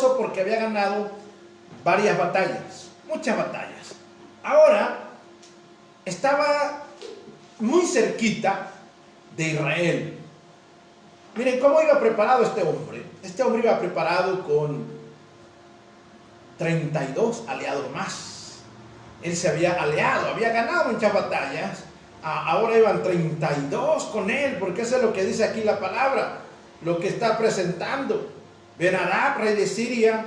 poderoso porque había ganado varias batallas, muchas batallas. Ahora estaba muy cerquita de Israel. Miren cómo iba preparado este hombre. Este hombre iba preparado con 32 aliados más. Él se había aliado, había ganado muchas batallas. Ahora iban 32 con él, porque eso es lo que dice aquí la palabra, lo que está presentando. Ben-Hadad, rey de Siria,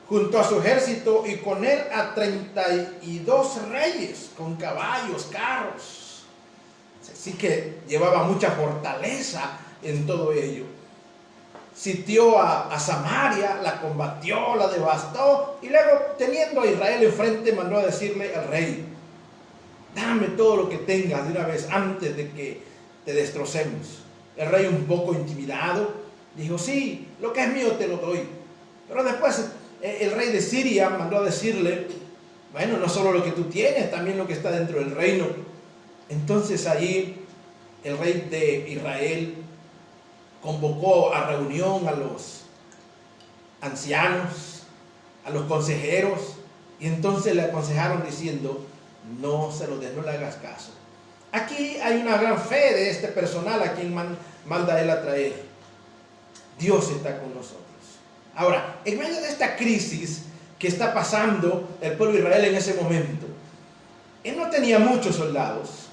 junto a su ejército, y con él a 32 reyes, con caballos, carros. Así que llevaba mucha fortaleza en todo ello. Sitió a Samaria, la combatió, la devastó, y luego, teniendo a Israel enfrente, mandó a decirle al rey: dame todo lo que tengas de una vez antes de que te destrocemos. El rey, un poco intimidado, dijo: sí, lo que es mío te lo doy. Pero después el rey de Siria mandó a decirle: bueno, no solo lo que tú tienes, también lo que está dentro del reino. Entonces allí el rey de Israel convocó a reunión a los ancianos, a los consejeros, y entonces le aconsejaron diciendo: no se lo des, no le hagas caso. Aquí hay una gran fe de este personal a quien manda él a traer. Dios está con nosotros. Ahora, en medio de esta crisis que está pasando el pueblo de Israel en ese momento, él no tenía muchos soldados.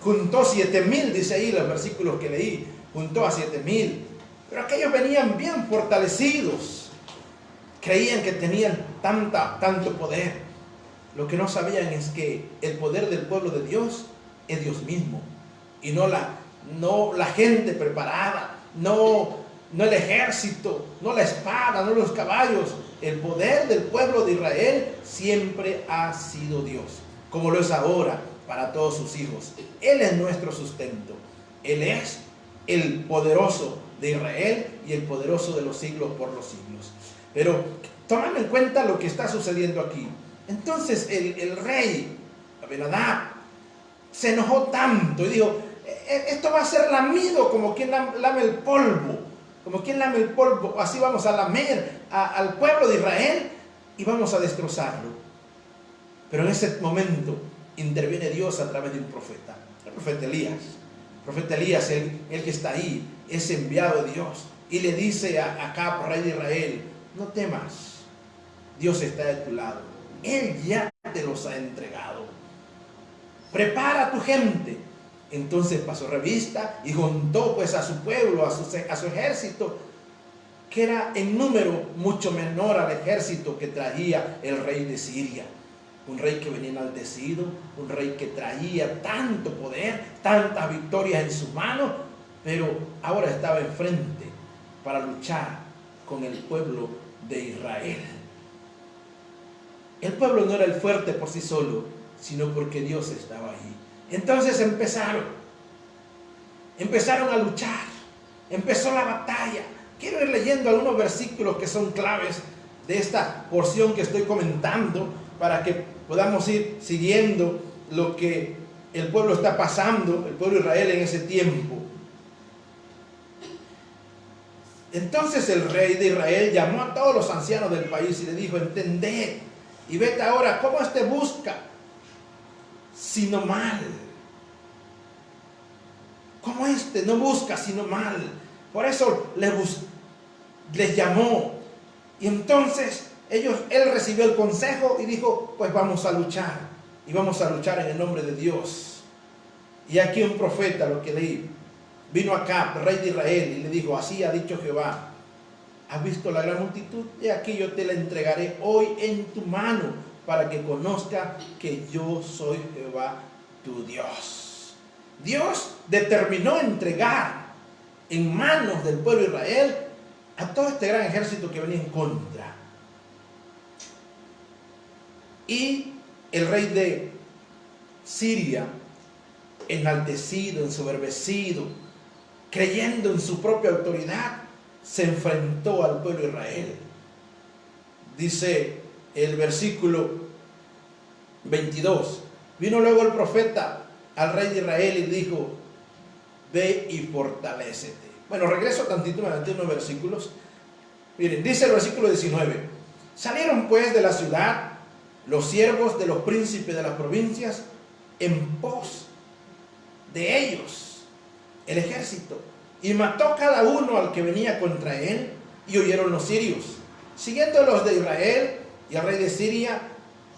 Juntó 7,000, dice ahí los versículos que leí, juntó a 7,000. Pero aquellos venían bien fortalecidos. Creían que tenían tanto poder. Lo que no sabían es que el poder del pueblo de Dios es Dios mismo. Y no la gente preparada, no el ejército, no la espada, no los caballos. El poder del pueblo de Israel siempre ha sido Dios, como lo es ahora para todos sus hijos. Él es nuestro sustento. Él es el poderoso de Israel y el poderoso de los siglos por los siglos. Pero tomando en cuenta lo que está sucediendo aquí, entonces el rey Ben-Hadad se enojó tanto y dijo: esto va a ser lamido como quien lame el polvo, como quien lame el polvo. Así vamos a lamer al pueblo de Israel y vamos a destrozarlo. Pero en ese momento interviene Dios a través de un profeta, el profeta Elías. El profeta Elías, el que está ahí, es enviado de Dios, y le dice a Acab, rey de Israel: no temas, Dios está de tu lado, Él ya te los ha entregado. Prepara a tu gente. Entonces pasó revista y juntó pues a su pueblo, a su ejército, que era en número mucho menor al ejército que traía el rey de Siria. Un rey que venía enaltecido, un rey que traía tanto poder, tantas victorias en sus manos, pero ahora estaba enfrente para luchar con el pueblo de Israel. El pueblo no era el fuerte por sí solo, sino porque Dios estaba ahí. Entonces empezaron a luchar, empezó la batalla. Quiero ir leyendo algunos versículos que son claves de esta porción que estoy comentando, para que podamos ir siguiendo lo que el pueblo está pasando, el pueblo de Israel en ese tiempo. Entonces el rey de Israel llamó a todos los ancianos del país y le dijo: entended y ved ahora cómo éste busca, sino mal. Como éste no busca sino mal. Por eso les llamó. Y entonces él recibió el consejo y dijo: pues vamos a luchar. Y vamos a luchar en el nombre de Dios. Y aquí un profeta, lo que leí, vino Acab, rey de Israel, y le dijo: así ha dicho Jehová, ¿has visto la gran multitud? Y aquí yo te la entregaré hoy en tu mano, para que conozca que yo soy Jehová tu Dios. Dios determinó entregar en manos del pueblo de Israel a todo este gran ejército que venía en contra. Y el rey de Siria, enaltecido, ensoberbecido, creyendo en su propia autoridad, se enfrentó al pueblo de Israel. Dice el versículo 22: vino luego el profeta al rey de Israel y dijo: ve y fortalécete. Bueno, regreso tantito adelante unos versículos. Miren, dice el versículo 19: salieron pues de la ciudad los siervos de los príncipes de las provincias en pos de ellos el ejército, y mató cada uno al que venía contra él, y huyeron los sirios. Siguiendo los de Israel, y el rey de Siria,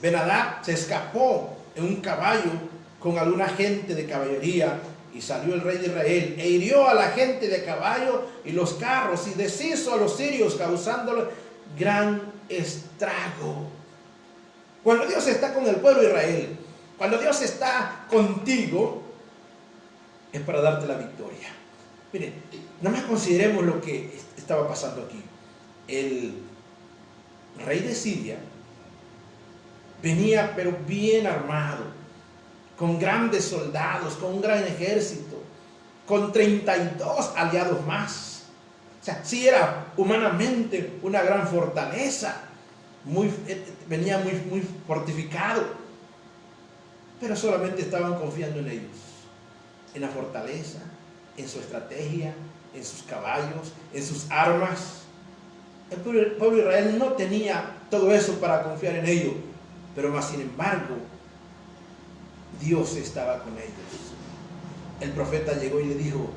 Ben-Hadad, se escapó en un caballo con alguna gente de caballería, y salió el rey de Israel e hirió a la gente de caballo y los carros, y deshizo a los sirios, causándole gran estrago. Cuando Dios está con el pueblo de Israel, cuando Dios está contigo, es para darte la victoria. Miren, nada más consideremos lo que estaba pasando aquí. El rey de Siria venía pero bien armado, con grandes soldados, con un gran ejército, con 32 aliados más. O sea, sí era humanamente una gran fortaleza, venía muy fortificado, pero solamente estaban confiando en ellos, en la fortaleza, en su estrategia, en sus caballos, en sus armas. El pueblo de Israel no tenía todo eso para confiar en ellos, pero más sin embargo, Dios estaba con ellos. El profeta llegó y le dijo: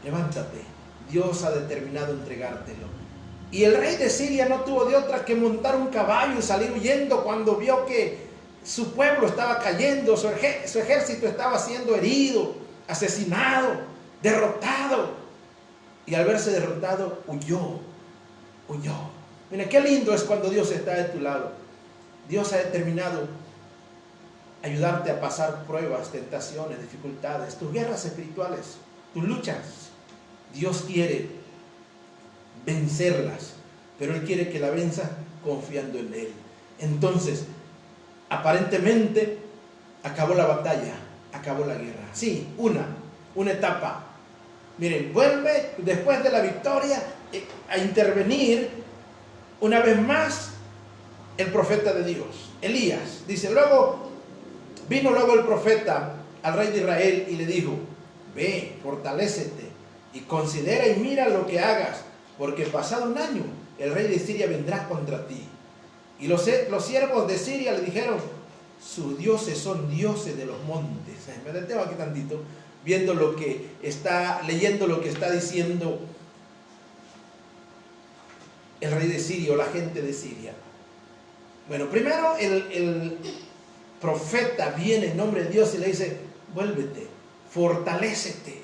levántate, Dios ha determinado entregártelo. Y el rey de Siria no tuvo de otra que montar un caballo y salir huyendo cuando vio que su pueblo estaba cayendo, su ejército estaba siendo herido, asesinado, derrotado. Y al verse derrotado, huyó. Mira, qué lindo es cuando Dios está de tu lado. Dios ha determinado ayudarte a pasar pruebas, tentaciones, dificultades, tus guerras espirituales, tus luchas. Dios quiere vencerlas, pero Él quiere que la venzas confiando en Él. Entonces, aparentemente, acabó la batalla, acabó la guerra. Sí, una etapa. Miren, vuelve después de la victoria a intervenir una vez más el profeta de Dios, Elías. Dice, vino luego el profeta al rey de Israel y le dijo: ve, fortalécete y considera y mira lo que hagas, porque pasado un año el rey de Siria vendrá contra ti. Y los siervos de Siria le dijeron: sus dioses son dioses de los montes. Me detengo aquí tantito, leyendo lo que está diciendo el rey de Siria o la gente de Siria. Bueno, primero el profeta viene en nombre de Dios y le dice: vuélvete, fortalécete,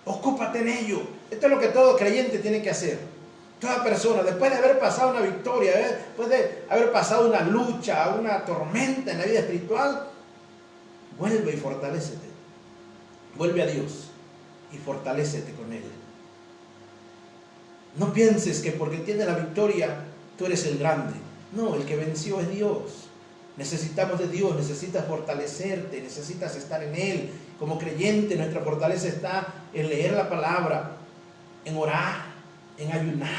ocúpate en ello. Esto es lo que todo creyente tiene que hacer. Toda persona, después de haber pasado una victoria, después de haber pasado una lucha, una tormenta en la vida espiritual, vuelve y fortalécete. Vuelve a Dios y fortalécete con Él. No pienses que porque tienes la victoria tú eres el grande. No, el que venció es Dios. Necesitamos de Dios, necesitas fortalecerte, necesitas estar en Él. Como creyente, nuestra fortaleza está en leer la palabra, en orar, en ayunar,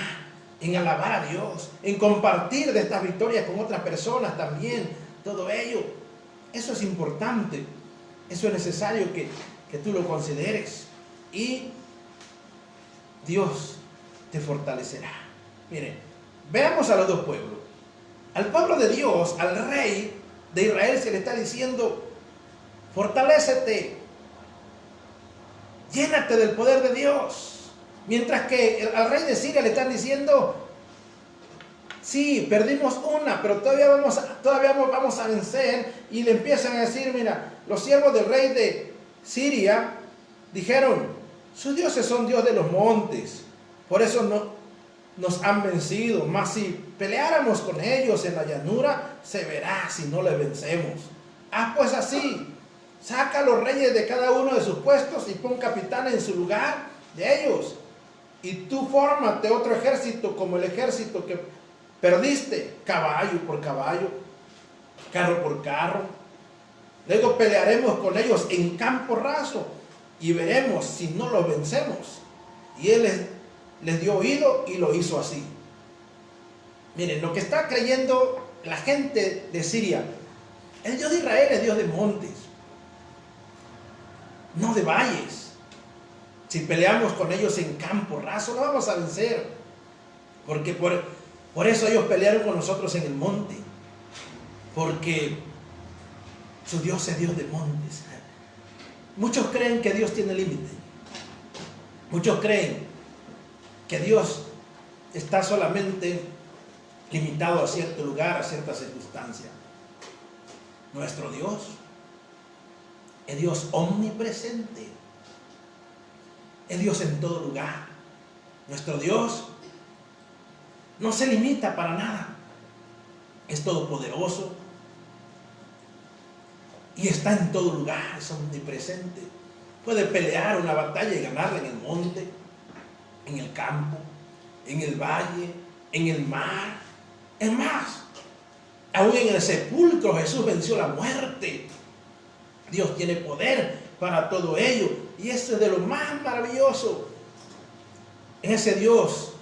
en alabar a Dios, en compartir de estas victorias con otras personas también. Todo ello, eso es importante, eso es necesario que tú lo consideres, y Dios te fortalecerá. Miren, veamos a los dos pueblos. Al pueblo de Dios, al rey de Israel, se le está diciendo: fortalécete, llénate del poder de Dios. Mientras que al rey de Siria le están diciendo: sí, perdimos una, pero todavía vamos a vencer. Y le empiezan a decir: mira, los siervos del rey de Siria dijeron: sus dioses son dios de los montes, por eso no nos han vencido. Mas si peleáramos con ellos en la llanura, se verá si no les vencemos. Haz pues así: saca a los reyes de cada uno de sus puestos y pon capitán en su lugar de ellos. Y tú fórmate otro ejército como el ejército que perdiste, caballo por caballo, carro por carro. Luego pelearemos con ellos en campo raso y veremos si no los vencemos. Y él les dio oído y lo hizo así. Miren, lo que está creyendo la gente de Siria: el Dios de Israel es Dios de montes, no de valles. Si peleamos con ellos en campo raso, no vamos a vencer. Porque por eso ellos pelearon con nosotros en el monte. Porque su Dios es Dios de montes. Muchos creen que Dios tiene límite. Muchos creen que Dios está solamente limitado a cierto lugar, a cierta circunstancia. Nuestro Dios es Dios omnipresente. Es Dios en todo lugar. Nuestro Dios no se limita para nada. Es todopoderoso y está en todo lugar, es omnipresente. Puede pelear una batalla y ganarla en el monte, en el campo, en el valle, en el mar. Es más, aún en el sepulcro Jesús venció la muerte. Dios tiene poder para todo ello. Y eso es de lo más maravilloso. En ese Dios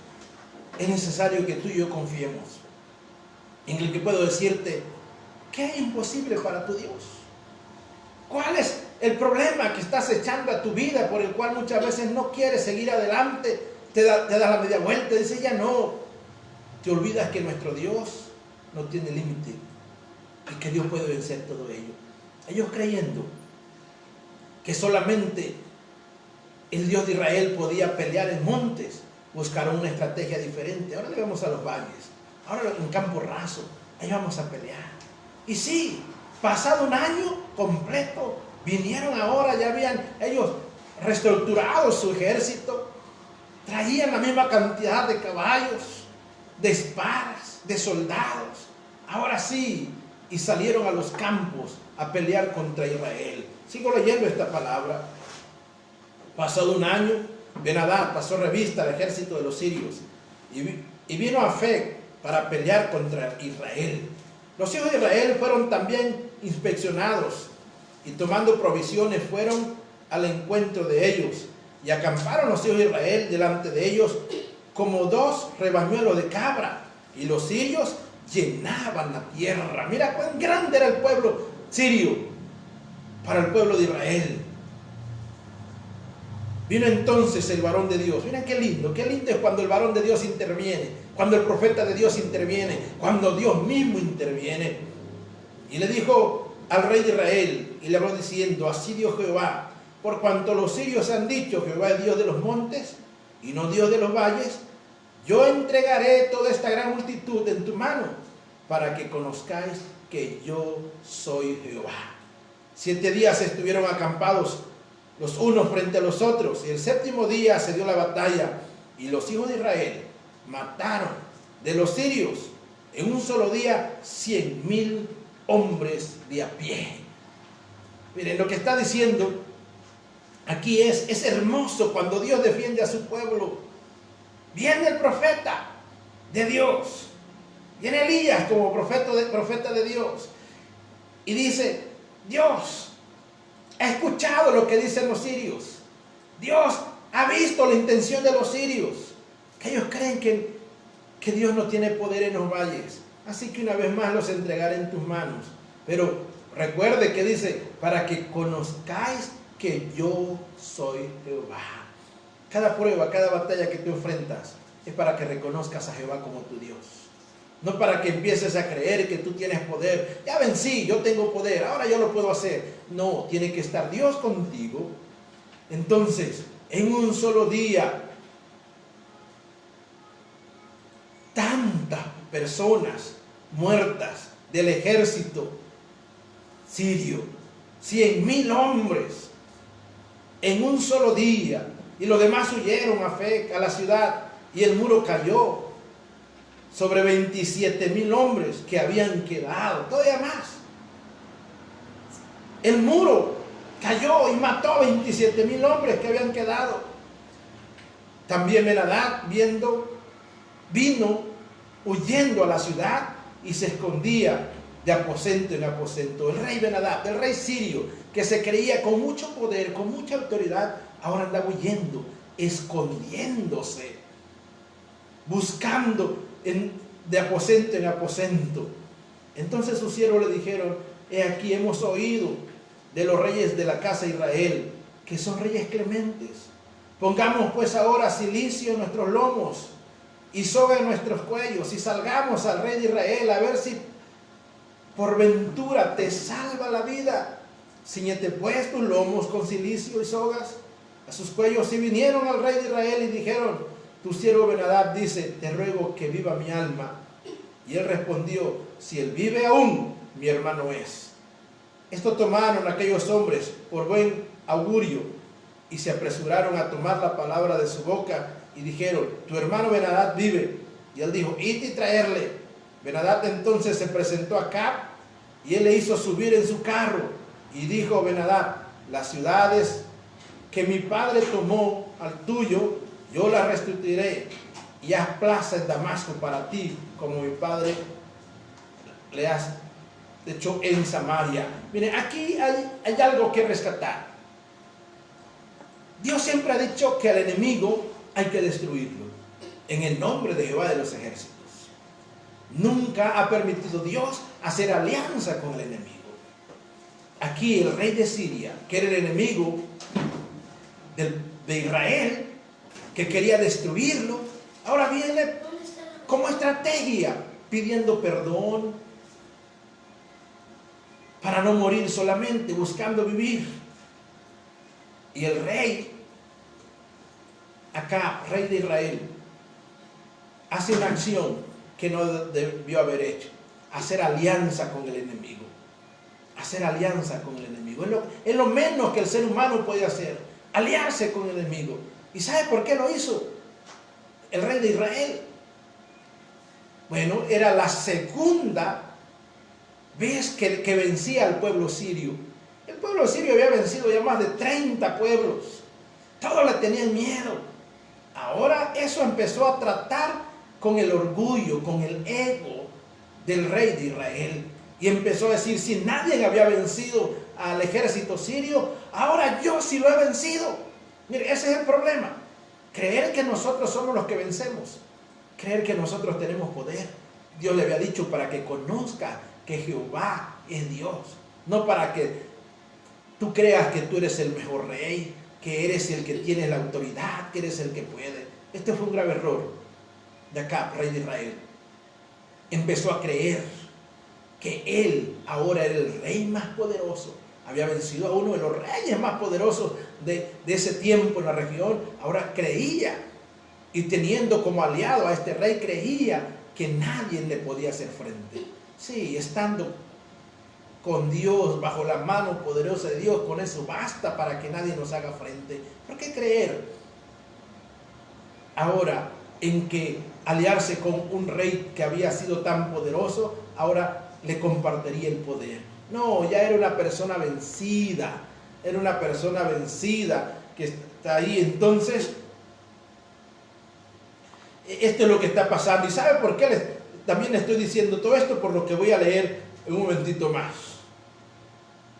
es necesario que tú y yo confiemos. En el que puedo decirte, ¿qué es imposible para tu Dios? ¿Cuál es el problema que estás echando a tu vida por el cual muchas veces no quieres seguir adelante? Te das la media vuelta y dices, ya no. Te olvidas que nuestro Dios no tiene límite y que Dios puede vencer todo ello. Ellos creyendo que solamente el Dios de Israel podía pelear en montes, buscaron una estrategia diferente. Ahora le vamos a los valles, ahora en campo raso, ahí vamos a pelear. Y sí, pasado un año completo, vinieron ahora, ya habían ellos reestructurado su ejército, traían la misma cantidad de caballos, de espadas, de soldados. Ahora sí, y salieron a los campos a pelear contra Israel. Sigo leyendo esta palabra. Pasado un año, Ben-Hadad pasó revista al ejército de los sirios y vino a Afec para pelear contra Israel. Los hijos de Israel fueron también inspeccionados y tomando provisiones fueron al encuentro de ellos y acamparon los hijos de Israel delante de ellos como 2 rebañuelos de cabra, y los sirios llenaban la tierra. Mira cuán grande era el pueblo sirio para el pueblo de Israel. Vino entonces el varón de Dios. Mira qué lindo es cuando el varón de Dios interviene, cuando el profeta de Dios interviene, cuando Dios mismo interviene. Y le dijo al rey de Israel, y le habló diciendo, así dijo Jehová, por cuanto los sirios han dicho, Jehová es Dios de los montes y no Dios de los valles, yo entregaré toda esta gran multitud en tu mano, para que conozcáis que yo soy Jehová. 7 días estuvieron acampados los unos frente a los otros, y el 7º día se dio la batalla, y los hijos de Israel mataron de los sirios en un solo día 100,000 hombres de a pie. Miren, lo que está diciendo aquí es hermoso cuando Dios defiende a su pueblo. Viene el profeta de Dios, viene Elías como profeta de Dios, y dice, Dios ha escuchado lo que dicen los sirios. Dios ha visto la intención de los sirios, que ellos creen que Dios no tiene poder en los valles. Así que una vez más los entregaré en tus manos. Pero recuerde que dice, para que conozcáis que yo soy Jehová. Cada prueba, cada batalla que tú enfrentas es para que reconozcas a Jehová como tu Dios. No para que empieces a creer que tú tienes poder. Ya vencí, yo tengo poder, ahora yo lo puedo hacer. No, tiene que estar Dios contigo. Entonces, en un solo día, tantas personas muertas del ejército sirio, 100,000 hombres en un solo día, y los demás huyeron a Afec, a la ciudad, y el muro cayó sobre 27,000 hombres que habían quedado, todavía más. El muro cayó y mató 27,000 hombres que habían quedado. También Ben-Hadad vino huyendo a la ciudad y se escondía de aposento en aposento. El rey Ben-Hadad, el rey sirio, que se creía con mucho poder, con mucha autoridad, ahora andaba huyendo, escondiéndose, buscando de aposento en aposento. Entonces sus siervos le dijeron, he aquí hemos oído de los reyes de la casa de Israel, que son reyes clementes. Pongamos pues ahora cilicio en nuestros lomos y soga en nuestros cuellos y salgamos al rey de Israel a ver si por ventura te salva la vida. Ciñete pues tus lomos con cilicio y sogas a sus cuellos. Y vinieron al rey de Israel y dijeron: tu siervo Ben-Hadad dice: te ruego que viva mi alma. Y él respondió: si él vive aún, mi hermano es. Esto tomaron aquellos hombres por buen augurio y se apresuraron a tomar la palabra de su boca y dijeron: tu hermano Ben-Hadad vive. Y él dijo: id y traerle. Ben-Hadad entonces se presentó a Acab y él le hizo subir en su carro. Y dijo Ben-Hadad: las ciudades que mi padre tomó al tuyo, yo las restituiré, y haz plaza en Damasco para ti, como mi padre le has hecho en Samaria. Miren, aquí hay algo que rescatar. Dios siempre ha dicho que al enemigo hay que destruirlo, en el nombre de Jehová de los ejércitos. Nunca ha permitido Dios hacer alianza con el enemigo. Aquí el rey de Siria, que era el enemigo de Israel, que quería destruirlo, ahora viene como estrategia pidiendo perdón para no morir solamente, buscando vivir. Y el rey, acá, rey de Israel, hace una acción que no debió haber hecho: hacer alianza con el enemigo. Hacer alianza con el enemigo es lo menos que el ser humano puede hacer, aliarse con el enemigo. ¿Y sabe por qué lo hizo el rey de Israel? Bueno, era la segunda vez que vencía al pueblo sirio. El pueblo sirio había vencido ya más de 30 pueblos. Todos le tenían miedo. Ahora eso empezó a tratar con el orgullo, con el ego del rey de Israel. Y empezó a decir: si nadie había vencido al ejército sirio, ahora yo sí lo he vencido. Mire, ese es el problema. Creer que nosotros somos los que vencemos. Creer que nosotros tenemos poder. Dios le había dicho para que conozca que Jehová es Dios. No para que tú creas que tú eres el mejor rey, que eres el que tiene la autoridad, que eres el que puede. Este fue un grave error de Acab, rey de Israel. Empezó a creer que él ahora era el rey más poderoso. Había vencido a uno de los reyes más poderosos de ese tiempo en la región. Ahora creía, y teniendo como aliado a este rey, creía que nadie le podía hacer frente. Sí, estando con Dios, bajo la mano poderosa de Dios, con eso basta para que nadie nos haga frente. ¿Por qué creer ahora en que aliarse con un rey que había sido tan poderoso, ahora le compartiría el poder? No, ya era una persona vencida. Era una persona vencida que está ahí. Entonces, esto es lo que está pasando. ¿Y sabe por qué también le estoy diciendo todo esto? Por lo que voy a leer en un momentito más.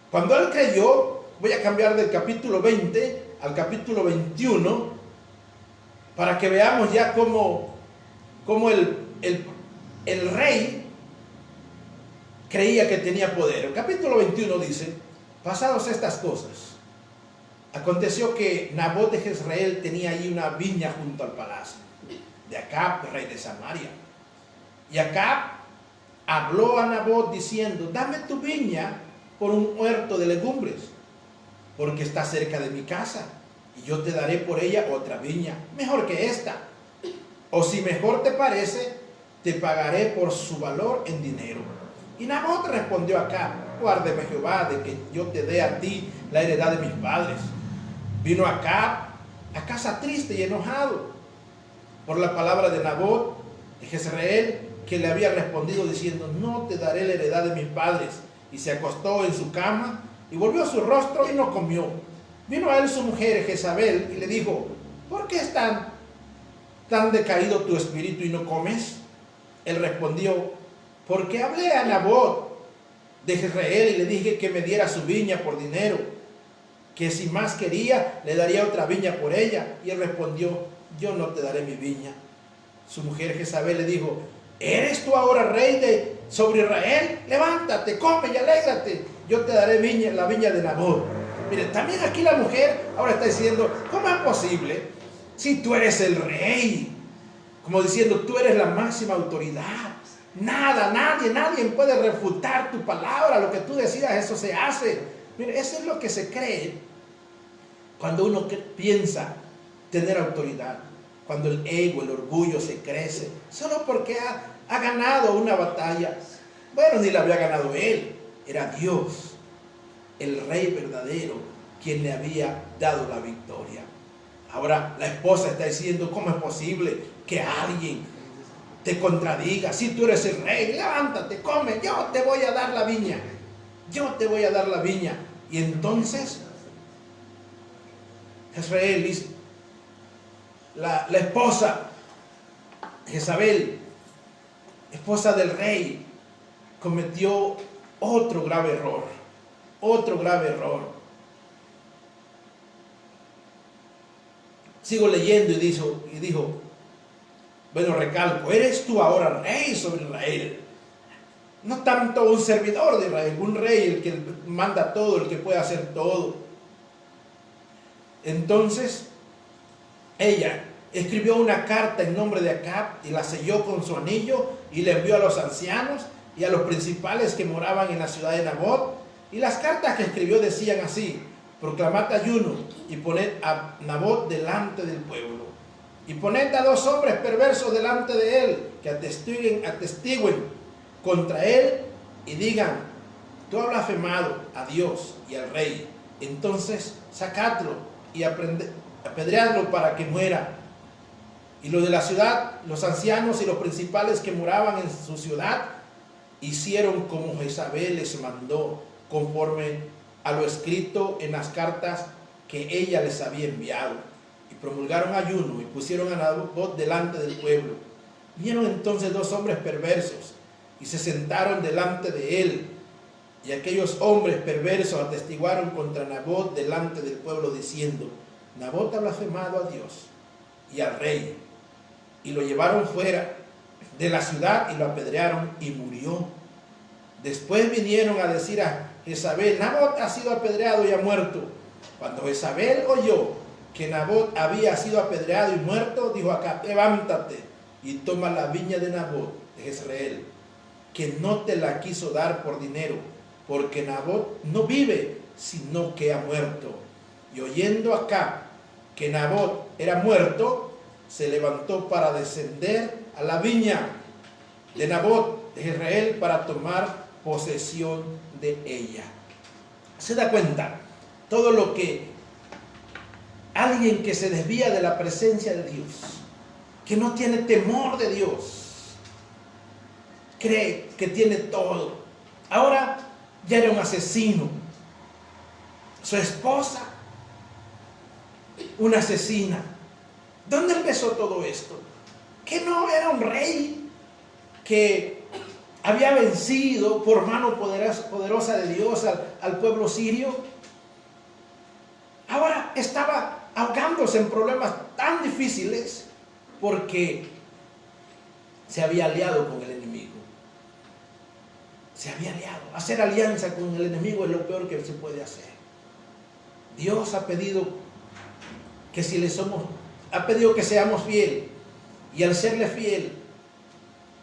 Cuando él creyó, voy a cambiar del capítulo 20 al capítulo 21 para que veamos ya cómo el rey creía que tenía poder. El capítulo 21 dice: pasados estas cosas, aconteció que Nabot de Jezreel tenía allí una viña junto al palacio de Acab, rey de Samaria. Y Acab habló a Nabot diciendo: dame tu viña por un huerto de legumbres, porque está cerca de mi casa, y yo te daré por ella otra viña, mejor que esta. O si mejor te parece, te pagaré por su valor en dinero. Y Nabot respondió a Acab: guárdeme Jehová de que yo te dé a ti la heredad de mis padres. Vino Acab a casa triste y enojado por la palabra de Nabot de Jezreel, que le había respondido diciendo: no te daré la heredad de mis padres. Y se acostó en su cama y volvió su rostro y no comió. Vino a él su mujer Jezabel y le dijo: ¿por qué es tan decaído tu espíritu y no comes? Él respondió: porque hablé a Nabot de Jezreel y le dije que me diera su viña por dinero, que si más quería le daría otra viña por ella. Y él respondió: yo no te daré mi viña. Su mujer Jezabel le dijo: ¿eres tú ahora rey sobre Israel? Levántate, come y alégrate, yo te daré la viña de Nabot. Miren, también aquí la mujer ahora está diciendo: ¿cómo es posible? Si tú eres el rey, como diciendo, tú eres la máxima autoridad. Nada, nadie puede refutar tu palabra. Lo que tú decidas, eso se hace. Mire, eso es lo que se cree cuando uno piensa tener autoridad. Cuando el ego, el orgullo se crece, solo porque ha ganado una batalla. Bueno, ni la había ganado él, era Dios, el Rey verdadero, quien le había dado la victoria. Ahora la esposa está diciendo, ¿cómo es posible que alguien te contradiga? Si tú eres el rey, levántate, come, yo te voy a dar la viña. Yo te voy a dar la viña. Y entonces, Jezreel dice, la esposa, Jezabel, esposa del rey, cometió otro grave error. Otro grave error. Sigo leyendo y dijo, bueno, recalco, eres tú ahora rey sobre Israel. No tanto un servidor de Israel, un rey, el que manda todo, el que puede hacer todo. Entonces, ella escribió una carta en nombre de Acab y la selló con su anillo y la envió a los ancianos y a los principales que moraban en la ciudad de Nabot. Y las cartas que escribió decían así: proclamad ayuno y poned a Nabot delante del pueblo. Y poned a 2 hombres perversos delante de él, que atestiguen contra él y digan: tú has blasfemado a Dios y al rey. Entonces sacadlo y apedreadlo para que muera. Y los de la ciudad, los ancianos y los principales que moraban en su ciudad, hicieron como Jezabel les mandó, conforme a lo escrito en las cartas que ella les había enviado. Y promulgaron ayuno y pusieron a Nabot delante del pueblo. Vieron entonces 2 hombres perversos y se sentaron delante de él. Y aquellos hombres perversos atestiguaron contra Nabot delante del pueblo, diciendo: Nabot ha blasfemado a Dios y al rey. Y lo llevaron fuera de la ciudad y lo apedrearon y murió. Después vinieron a decir a Jezabel: Nabot ha sido apedreado y ha muerto. Cuando Jezabel oyó que Nabot había sido apedreado y muerto, dijo a Acab: levántate y toma la viña de Nabot de Jezreel, que no te la quiso dar por dinero, porque Nabot no vive, sino que ha muerto. Y oyendo Acab que Nabot era muerto, se levantó para descender a la viña de Nabot de Jezreel para tomar posesión de ella. ¿Se da cuenta? Todo lo que alguien que se desvía de la presencia de Dios, que no tiene temor de Dios, cree que tiene todo. Ahora ya era un asesino. Su esposa, una asesina. ¿Dónde empezó todo esto? Que no era un rey que había vencido por mano poderosa de Dios al pueblo sirio. Ahora estaba ahogándose en problemas tan difíciles porque se había aliado con el enemigo. Se había aliado. Hacer alianza con el enemigo es lo peor que se puede hacer. Dios ha pedido que ha pedido que seamos fieles, y al serle fiel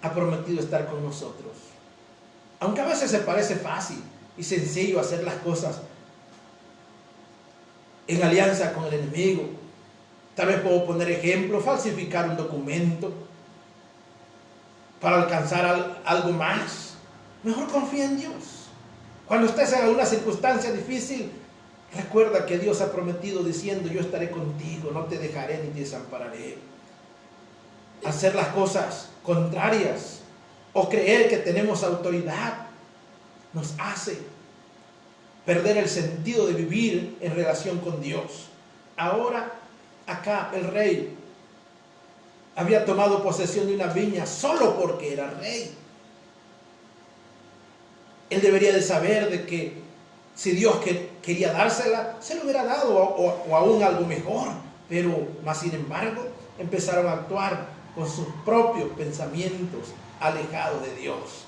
ha prometido estar con nosotros. Aunque a veces se parece fácil y sencillo hacer las cosas en alianza con el enemigo. Tal vez puedo poner ejemplo: falsificar un documento para alcanzar algo más. Mejor confía en Dios. Cuando estés en alguna circunstancia difícil, recuerda que Dios ha prometido diciendo: yo estaré contigo, no te dejaré ni te desampararé. Hacer las cosas contrarias o creer que tenemos autoridad nos hace perder el sentido de vivir en relación con Dios. Ahora acá el rey había tomado posesión de una viña solo porque era rey. Él debería de saber de que si Dios quería dársela, se lo hubiera dado, o aún algo mejor. Pero más sin embargo empezaron a actuar con sus propios pensamientos, alejados de Dios.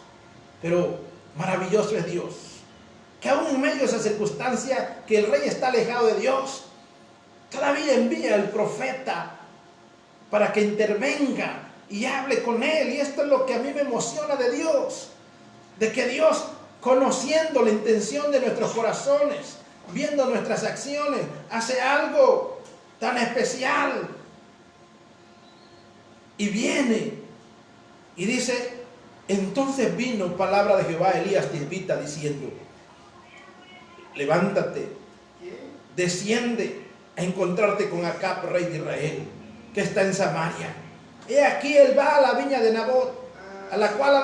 Pero maravilloso es Dios, que aún en medio de esa circunstancia que el rey está alejado de Dios, todavía envía al profeta para que intervenga y hable con Él. Y esto es lo que a mí me emociona de Dios, de que Dios, conociendo la intención de nuestros corazones, viendo nuestras acciones, hace algo tan especial. Y viene y dice: entonces vino palabra de Jehová a Elías Tisbita diciendo: levántate, desciende a encontrarte con Acab, rey de Israel, que está en Samaria. He aquí él va a la viña de Nabot, a la cual ha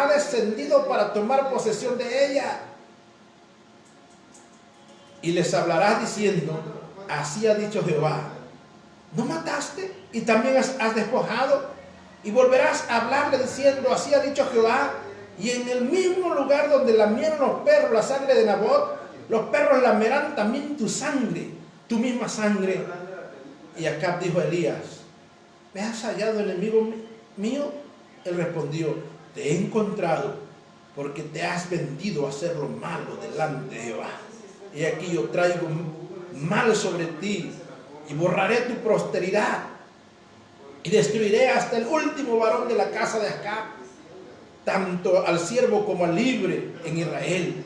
descendido para tomar posesión de ella. Y les hablarás diciendo: así ha dicho Jehová, ¿no mataste y también has despojado? Y volverás a hablarle diciendo: así ha dicho Jehová. Y en el mismo lugar donde lamieron los perros la sangre de Nabot, los perros lamerán también tu sangre, tu misma sangre. Y Acab dijo a Elías: ¿me has hallado, enemigo mío? Él respondió: te he encontrado, porque te has vendido a hacer lo malo delante de Jehová. Y aquí yo traigo mal sobre ti, y borraré tu posteridad, y destruiré hasta el último varón de la casa de Acab, tanto al siervo como al libre en Israel.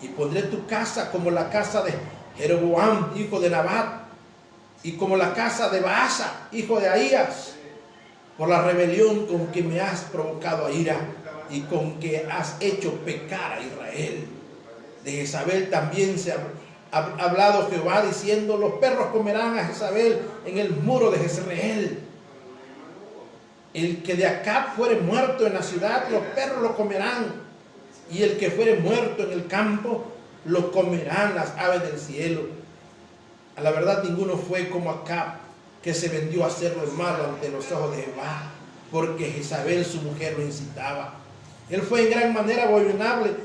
Y pondré tu casa como la casa de Jeroboam, hijo de Nabat, y como la casa de Baasa, hijo de Ahías, por la rebelión con que me has provocado a ira, y con que has hecho pecar a Israel. De Jezabel también se ha hablado Jehová, diciendo: los perros comerán a Jezabel en el muro de Jezreel. El que de Acab fuere muerto en la ciudad, los perros lo comerán, y el que fuere muerto en el campo, lo comerán las aves del cielo. A la verdad, ninguno fue como Acab, que se vendió a hacer lo malo ante los ojos de Jehová, porque Jezabel su mujer lo incitaba. Él fue en gran manera abominable,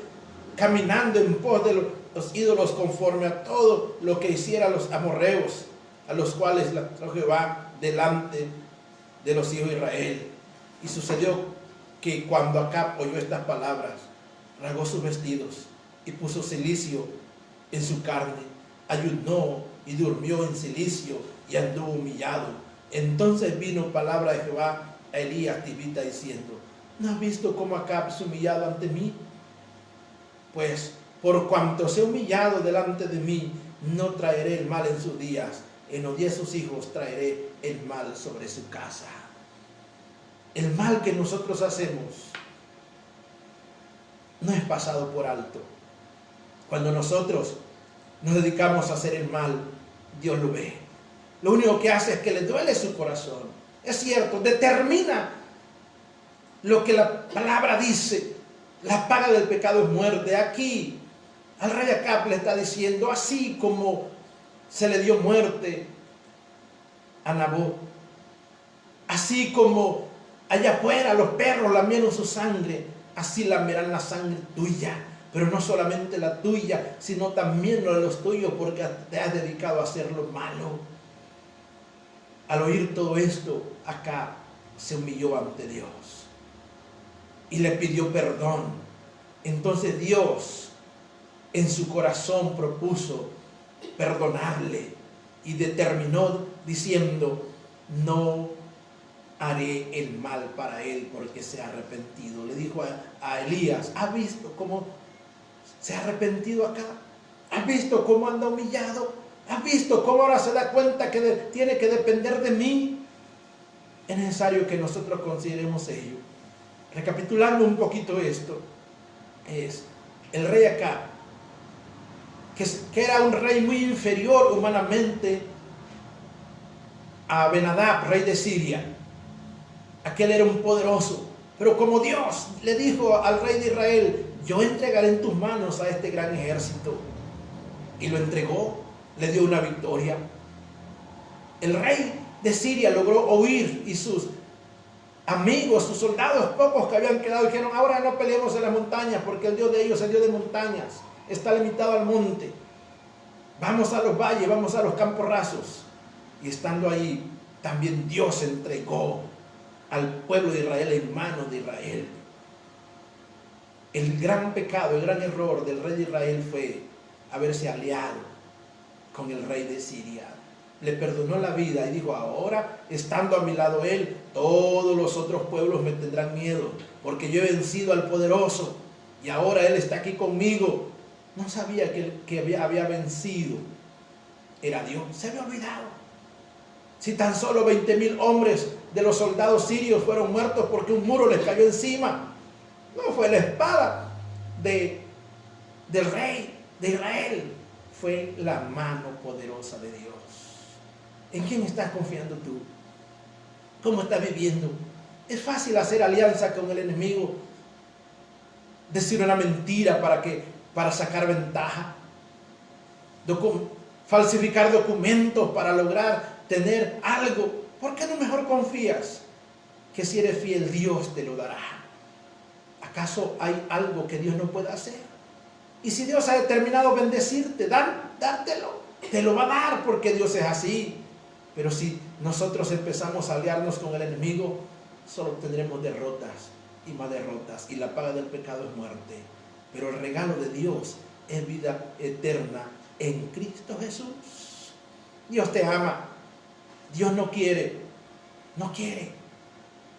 caminando en pos de los ídolos, conforme a todo lo que hiciera los amorreos, a los cuales lanzó Jehová delante de los hijos de Israel. Y sucedió que cuando Acab oyó estas palabras, rasgó sus vestidos y puso cilicio en su carne, ayunó y durmió en cilicio y anduvo humillado. Entonces vino palabra de Jehová a Elías Tisbita diciendo: ¿no has visto cómo Acab se ha humillado ante mí? Pues por cuanto se ha humillado delante de mí, no traeré el mal en sus días. En los días de sus hijos traeré el mal sobre su casa. El mal que nosotros hacemos no es pasado por alto. Cuando nosotros nos dedicamos a hacer el mal, Dios lo ve. Lo único que hace es que le duele su corazón. Es cierto, determina lo que la palabra dice: la paga del pecado es muerte. Aquí al rey Acab le está diciendo: así como se le dio muerte a Nabot, así como allá afuera los perros lamieron su sangre, así lamerán la sangre tuya. Pero no solamente la tuya, sino también la de los tuyos, porque te has dedicado a hacer lo malo. Al oír todo esto, Acab se humilló ante Dios y le pidió perdón. Entonces Dios en su corazón propuso perdonarle y determinó diciendo: no haré el mal para él porque se ha arrepentido. Le dijo a Elías: ¿has visto cómo se ha arrepentido acá? ¿Has visto cómo anda humillado? ¿Has visto cómo ahora se da cuenta que tiene que depender de mí? Es necesario que nosotros consideremos ello. Recapitulando un poquito esto, es el rey Acab, que era un rey muy inferior humanamente a Ben-Hadad, rey de Siria. Aquel era un poderoso, pero como Dios le dijo al rey de Israel: yo entregaré en tus manos a este gran ejército, y lo entregó, le dio una victoria. El rey de Siria logró huir, y sus amigos, sus soldados pocos que habían quedado, dijeron: ahora no peleemos en las montañas, porque el Dios de ellos es el Dios de montañas, está limitado al monte. Vamos a los valles, vamos a los campos rasos. Y estando ahí, también Dios entregó al pueblo de Israel en manos de Israel. El gran pecado, el gran error del rey de Israel fue haberse aliado con el rey de Siria. le perdonó la vida y dijo, ahora estando a mi lado Él, todos los otros pueblos me tendrán miedo, porque yo he vencido al poderoso y ahora Él está aquí conmigo. No sabía que había vencido. Era Dios. Se había olvidado. Si tan solo 20,000 hombres de los soldados sirios fueron muertos porque un muro les cayó encima, no fue la espada del rey de Israel, fue la mano poderosa de Dios. ¿En quién estás confiando tú? ¿Cómo estás viviendo? Es fácil hacer alianza con el enemigo, decir una mentira para sacar ventaja, falsificar documentos para lograr tener algo. ¿Por qué no mejor confías que si eres fiel Dios te lo dará? ¿Acaso hay algo que Dios no pueda hacer? Y si Dios ha determinado bendecirte, dártelo, te lo va a dar, porque Dios es así. Pero si nosotros empezamos a aliarnos con el enemigo, solo tendremos derrotas y más derrotas, y la paga del pecado es muerte. Pero el regalo de Dios es vida eterna en Cristo Jesús. Dios te ama. Dios no quiere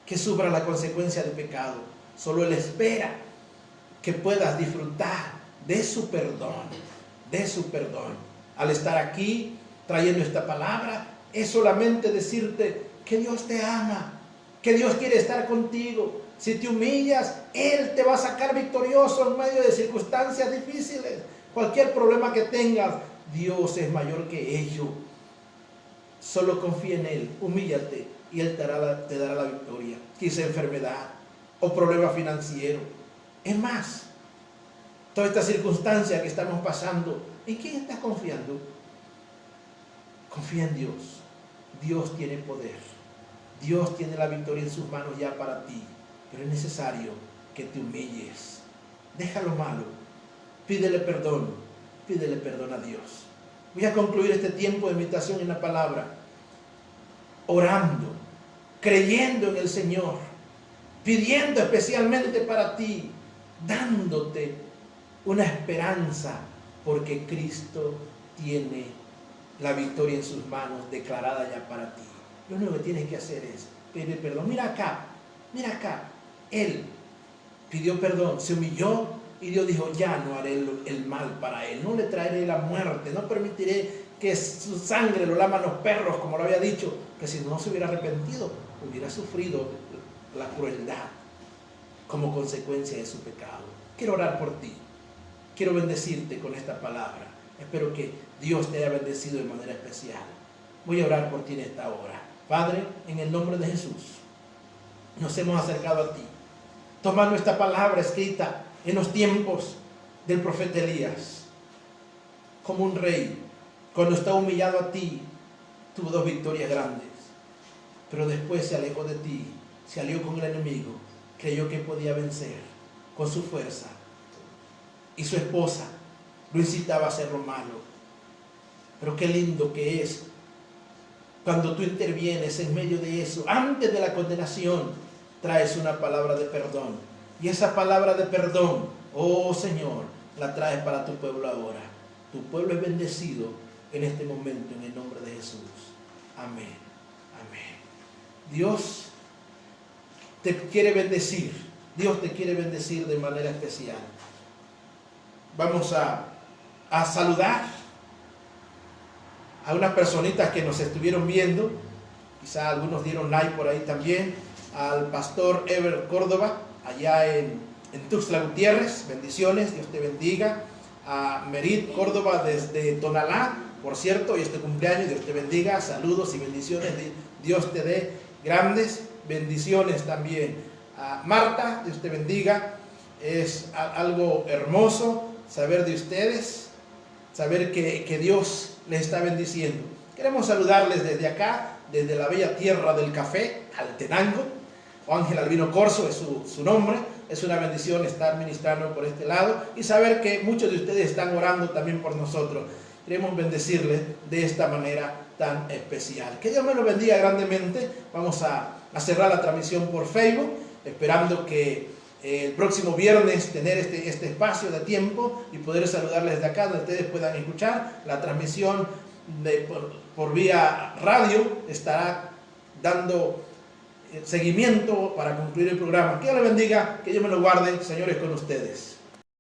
que sufra la consecuencia del pecado. Solo Él espera que puedas disfrutar de su perdón, Al estar aquí trayendo esta palabra, es solamente decirte que Dios te ama, que Dios quiere estar contigo. Si te humillas, Él te va a sacar victorioso en medio de circunstancias difíciles. Cualquier problema que tengas, Dios es mayor que ello. Solo confía en Él, humíllate y Él te dará la victoria. Quizá enfermedad o problema financiero. Es más, toda esta circunstancia que estamos pasando, ¿en quién estás confiando? Confía en Dios. Dios tiene poder. Dios tiene la victoria en sus manos ya para ti. Pero es necesario que te humilles. Deja lo malo. Pídele perdón a Dios. Voy a concluir este tiempo de meditación en la palabra, orando, creyendo en el Señor, pidiendo especialmente para ti, dándote una esperanza, porque Cristo tiene la victoria en sus manos declarada ya para ti. Lo único que tienes que hacer es pedir perdón. Mira acá, Él pidió perdón, se humilló y Dios dijo, ya no haré el mal para él, no le traeré la muerte, no permitiré que su sangre lo laman los perros, como lo había dicho, que si no se hubiera arrepentido, hubiera sufrido la crueldad como consecuencia de su pecado. Quiero orar por ti, quiero bendecirte con esta palabra. Espero que Dios te haya bendecido de manera especial. Voy a orar por ti en esta hora. Padre, en el nombre de Jesús, nos hemos acercado a ti, tomando esta palabra escrita en los tiempos del profeta Elías. Como un rey, cuando está humillado a ti, tuvo 2 victorias grandes, pero después se alejó de ti, se alió con el enemigo, creyó que podía vencer con su fuerza, y su esposa lo incitaba a hacer lo malo. Pero qué lindo que es cuando tú intervienes en medio de eso, antes de la condenación, traes una palabra de perdón. Y esa palabra de perdón, oh Señor, la traes para tu pueblo ahora. Tu pueblo es bendecido en este momento, en el nombre de Jesús. Amén. Amén. Dios te quiere bendecir. Dios te quiere bendecir de manera especial. Vamos a saludar a unas personitas que nos estuvieron viendo. Quizá algunos dieron like por ahí también. Al pastor Ever Córdoba, allá en Tuxtla Gutiérrez, bendiciones, Dios te bendiga. A Merit Córdoba desde Tonalá, por cierto, hoy es tu cumpleaños, Dios te bendiga, saludos y bendiciones, Dios te dé grandes bendiciones también. A Marta, Dios te bendiga, es algo hermoso saber de ustedes, saber que Dios les está bendiciendo. Queremos saludarles desde acá, desde la bella tierra del café, Altenango. Ángel Albino Corso es su nombre. Es una bendición estar ministrando por este lado y saber que muchos de ustedes están orando también por nosotros. Queremos bendecirles de esta manera tan especial. Que Dios me lo bendiga grandemente. Vamos a cerrar la transmisión por Facebook, esperando que el próximo viernes tener este espacio de tiempo y poder saludarles desde acá, donde ustedes puedan escuchar la transmisión por vía radio estará dando seguimiento para concluir el programa. Que Dios le bendiga, que Dios me lo guarde. Señores, con ustedes.